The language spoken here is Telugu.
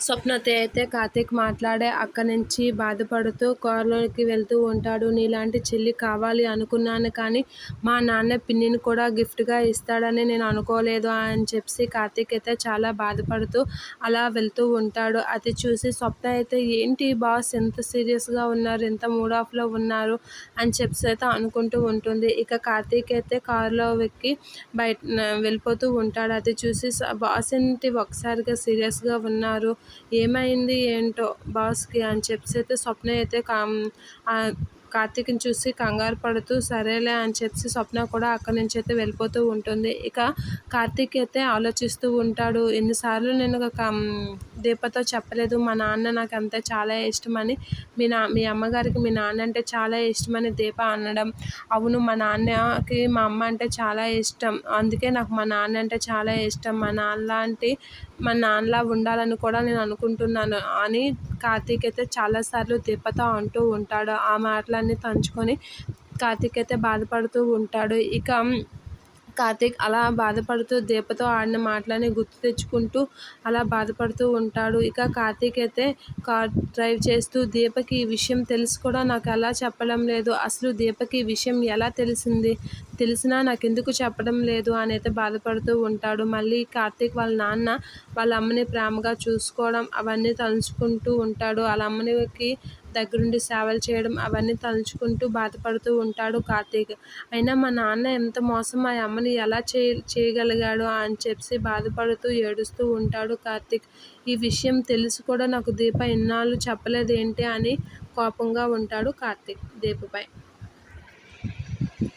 స్వప్నతో అయితే కార్తీక్ మాట్లాడే అక్కడి నుంచి బాధపడుతూ కారులోకి వెళ్తూ ఉంటాడు. నీలాంటి చెల్లి కావాలి అనుకున్నాను కానీ మా నాన్న పిన్నిని కూడా గిఫ్ట్గా ఇస్తాడని నేను అనుకోలేదు అని చెప్పి కార్తీక్ అయితే చాలా బాధపడుతూ అలా వెళ్తూ ఉంటాడు. అది చూసి స్వప్న అయితే ఏంటి బాస్ ఎంత సీరియస్గా ఉన్నారు, ఎంత మూడ్ ఆఫ్లో ఉన్నారు అని చెప్పి అయితే అనుకుంటూ ఉంటుంది. ఇక కార్తీక్ అయితే కారులో ఎక్కి బయట వెళ్ళిపోతూ ఉంటాడు. అది చూసి బాస్ ఏంటి ఒకసారిగా సీరియస్గా ఉన్నారు, ఏమైంది ఏంటో బాస్కి అని చెప్పి అయితే స్వప్న అయితే కార్తీక్ని చూసి కంగారు పడుతూ సరేలే అని చెప్పి స్వప్న కూడా అక్కడి నుంచి అయితే వెళ్ళిపోతూ ఉంటుంది. ఇక కార్తీక్ అయితే ఆలోచిస్తూ ఉంటాడు, ఎన్నిసార్లు నేను దీపతో చెప్పలేదు మా నాన్న నాకు అంతే చాలా ఇష్టమని, మీ అమ్మగారికి మీ నాన్న అంటే చాలా ఇష్టమని దీప అనడం. అవును, మా నాన్నకి మా అమ్మ అంటే చాలా ఇష్టం, అందుకే నాకు మా నాన్న అంటే చాలా ఇష్టం, మా నాన్నలా ఉండాలని కూడా నేను అనుకుంటున్నాను అని కార్తీక్ అయితే చాలాసార్లు దీపతో అంటూ ఉంటాడు. ఆ మాటలన్నీ తలుచుకొని కార్తీక్ అయితే బాధపడుతూ ఉంటాడు. ఇక కార్తీక్ అలా బాధపడుతూ దీపతో ఆడిన మాటలని గుర్తు తెచ్చుకుంటూ అలా బాధపడుతూ ఉంటాడు. ఇక కార్తీక్ అయితే కార్ డ్రైవ్ చేస్తూ దీపకి ఈ విషయం తెలిసి కూడా నాకు ఎలా చెప్పడం లేదు, అసలు దీపకి ఈ విషయం ఎలా తెలిసినా నాకెందుకు చెప్పడం లేదు అని అయితే బాధపడుతూ ఉంటాడు. మళ్ళీ కార్తీక్ వాళ్ళ నాన్న వాళ్ళ అమ్మని ప్రేమగా చూసుకోవడం అవన్నీ తలుచుకుంటూ ఉంటాడు. వాళ్ళ అమ్మనికి దగ్గరుండి సేవలు చేయడం అవన్నీ తలుచుకుంటూ బాధపడుతూ ఉంటాడు కార్తీక్. అయినా మా నాన్న ఎంత మోసం మా అమ్మని ఎలా చేయగలిగాడు అని చెప్పి బాధపడుతూ ఏడుస్తూ ఉంటాడు కార్తీక్. ఈ విషయం తెలిసి కూడా నాకు దీప ఇన్నాళ్ళు చెప్పలేదేంటి అని కోపంగా ఉంటాడు కార్తీక్ దీపపై.